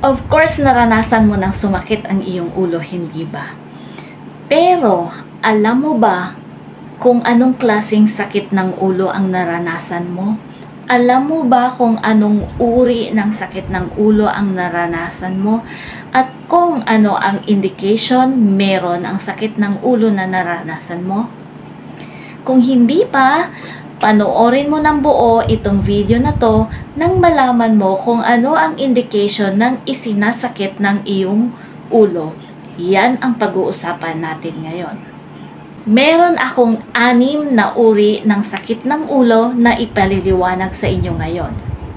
Of course, naranasan mo nang sumakit ang iyong ulo, hindi ba? Pero, alam mo ba kung anong klaseng sakit ng ulo ang naranasan mo? Alam mo ba kung anong uri ng sakit ng ulo ang naranasan mo? At kung ano ang indication meron ang sakit ng ulo na naranasan mo? Kung hindi pa, panoorin mo ng buo itong video na to nang malaman mo kung ano ang indication ng isinasakit ng iyong ulo. Yan ang pag-uusapan natin ngayon. Meron akong 6 na uri ng sakit ng ulo na ipaliliwanag sa inyo ngayon.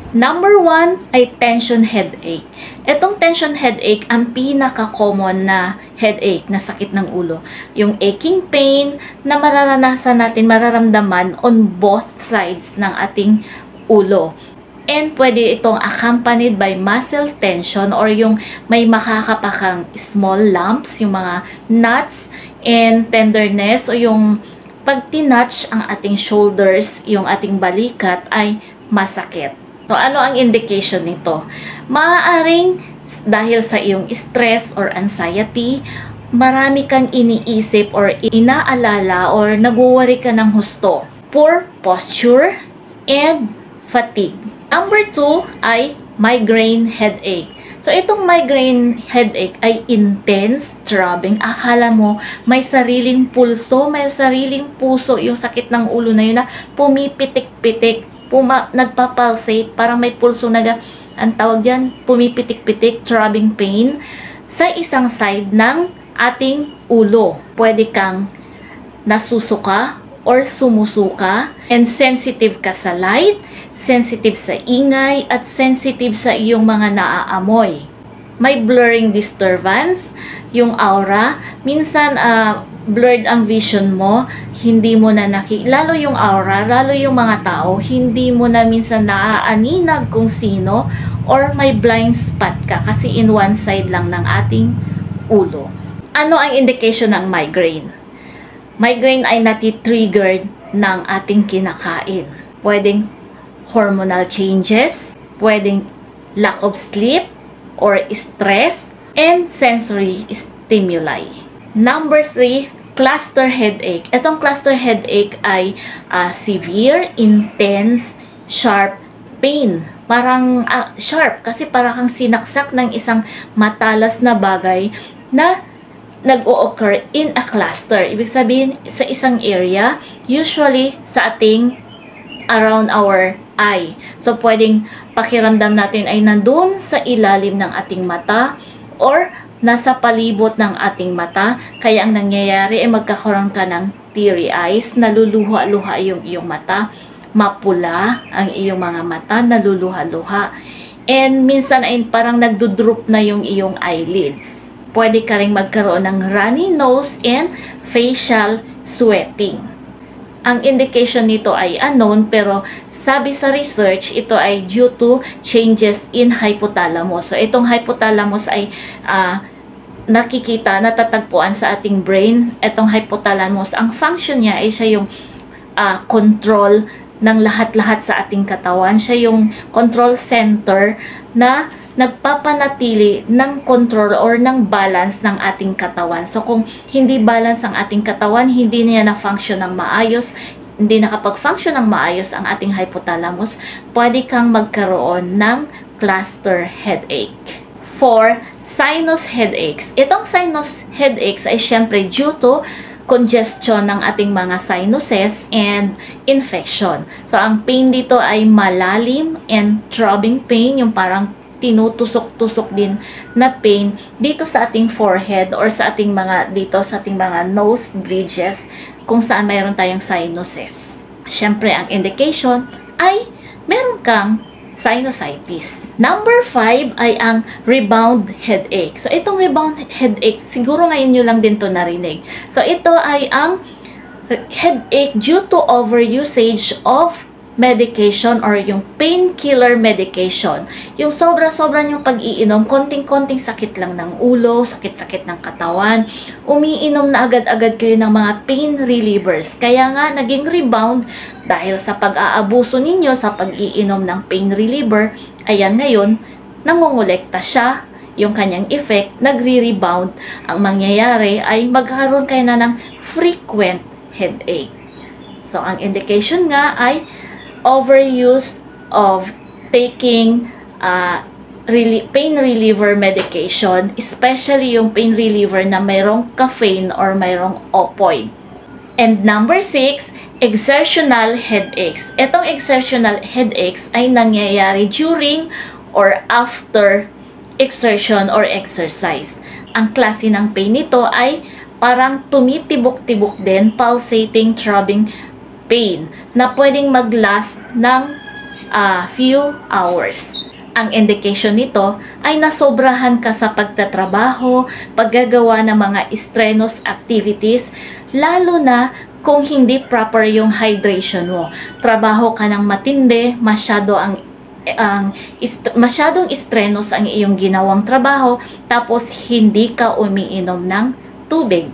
Number 1 ay tension headache. Itong tension headache ang pinaka-common na headache na sakit ng ulo. Yung aching pain na mararanasan natin, mararamdaman on both sides ng ating ulo. And pwede itong accompanied by muscle tension or yung may makakapakang small lumps, yung mga knots and tenderness o yung pag tinatch ang ating shoulders, yung ating balikat ay masakit. So, ano ang indication nito? Maaaring dahil sa iyong stress or anxiety, marami kang iniisip or inaalala or nagwo-worry ka ng husto. Poor posture and fatigue. Number 2 ay migraine headache. So, itong migraine headache ay intense, throbbing. Akala mo may sariling pulso, may sariling puso yung sakit ng ulo na yun na pumipitik-pitik, nagpapulsate, parang may pulso na ang tawag dyan, pumipitik-pitik, throbbing pain sa isang side ng ating ulo. Pwede kang nasusuka or sumusuka, and sensitive ka sa light, sensitive sa ingay, at sensitive sa iyong mga naaamoy. May blurring disturbance, yung aura, minsan blurred ang vision mo, hindi mo na lalo yung aura, lalo yung mga tao, hindi mo na minsan naaaninag kung sino, or may blind spot ka kasi in one side lang ng ating ulo. Ano ang indication ng migraine? Migraine ay nati-triggered ng ating kinakain. Pwedeng hormonal changes, pwedeng lack of sleep or stress, and sensory stimuli. Number 3, cluster headache. Itong cluster headache ay severe, intense, sharp pain. Parang sharp kasi parang kang sinaksak ng isang matalas na bagay na nag-o-occur in a cluster. Ibig sabihin, sa isang area, usually sa ating around our eye. So, pwedeng pakiramdam natin ay nandun sa ilalim ng ating mata or nasa palibot ng ating mata. Kaya ang nangyayari ay magkakaroon ka ng teary eyes, naluluha-luha yung iyong mata, mapula ang iyong mga mata, naluluha-luha. And minsan ay parang nagdudrop na yung iyong eyelids. Pwede ka rin magkaroon ng runny nose and facial sweating. Ang indication nito ay unknown, pero sabi sa research, ito ay due to changes in hypothalamus. So, itong hypothalamus ay nakikita, natatagpuan sa ating brain. Itong hypothalamus, ang function niya ay siya yung control ng lahat-lahat sa ating katawan. Siya yung control center na nagpapanatili ng control or ng balance ng ating katawan. So, kung hindi balance ang ating katawan, hindi niya na-function ng maayos, hindi nakapag-function ng maayos ang ating hypothalamus, pwede kang magkaroon ng cluster headache. 4, sinus headaches. Itong sinus headaches ay syempre due to congestion ng ating mga sinuses and infection. So, ang pain dito ay malalim and throbbing pain, yung parang tinutusok-tusok din na pain dito sa ating forehead or sa ating mga dito sa ating mga nose bridges kung saan mayroon tayong sinuses. Siyempre, ang indication ay meron kang sinusitis. Number 5 ay ang rebound headache. So, itong rebound headache, siguro ngayon nyo lang din to narinig. So, ito ay ang headache due to overusage of medication or yung painkiller medication. Yung sobra-sobra yung pag-iinom, konting-konting sakit lang ng ulo, sakit-sakit ng katawan, umiinom na agad-agad kayo ng mga pain relievers. Kaya nga, naging rebound dahil sa pag-aabuso ninyo sa pag-iinom ng pain reliever, ayan ngayon, nangongolekta siya yung kanyang effect, nagre-rebound. Ang mangyayari ay magkaroon kayo na ng frequent headache. So, ang indication nga ay overuse of taking pain reliever medication, especially yung pain reliever na mayroong caffeine or mayroong opioid. And number 6, exertional headaches. Itong exertional headaches ay nangyayari during or after exertion or exercise. Ang klase ng pain nito ay parang tumitibok-tibok din, pulsating, throbbing pain na pwedeng mag-last ng few hours. Ang indication nito ay nasobrahan ka sa pagtatrabaho, paggagawa ng mga strenuous activities, lalo na kung hindi proper yung hydration mo. Trabaho ka ng matindi, masyadong strenuous ang iyong ginawang trabaho, tapos hindi ka umiinom ng tubig.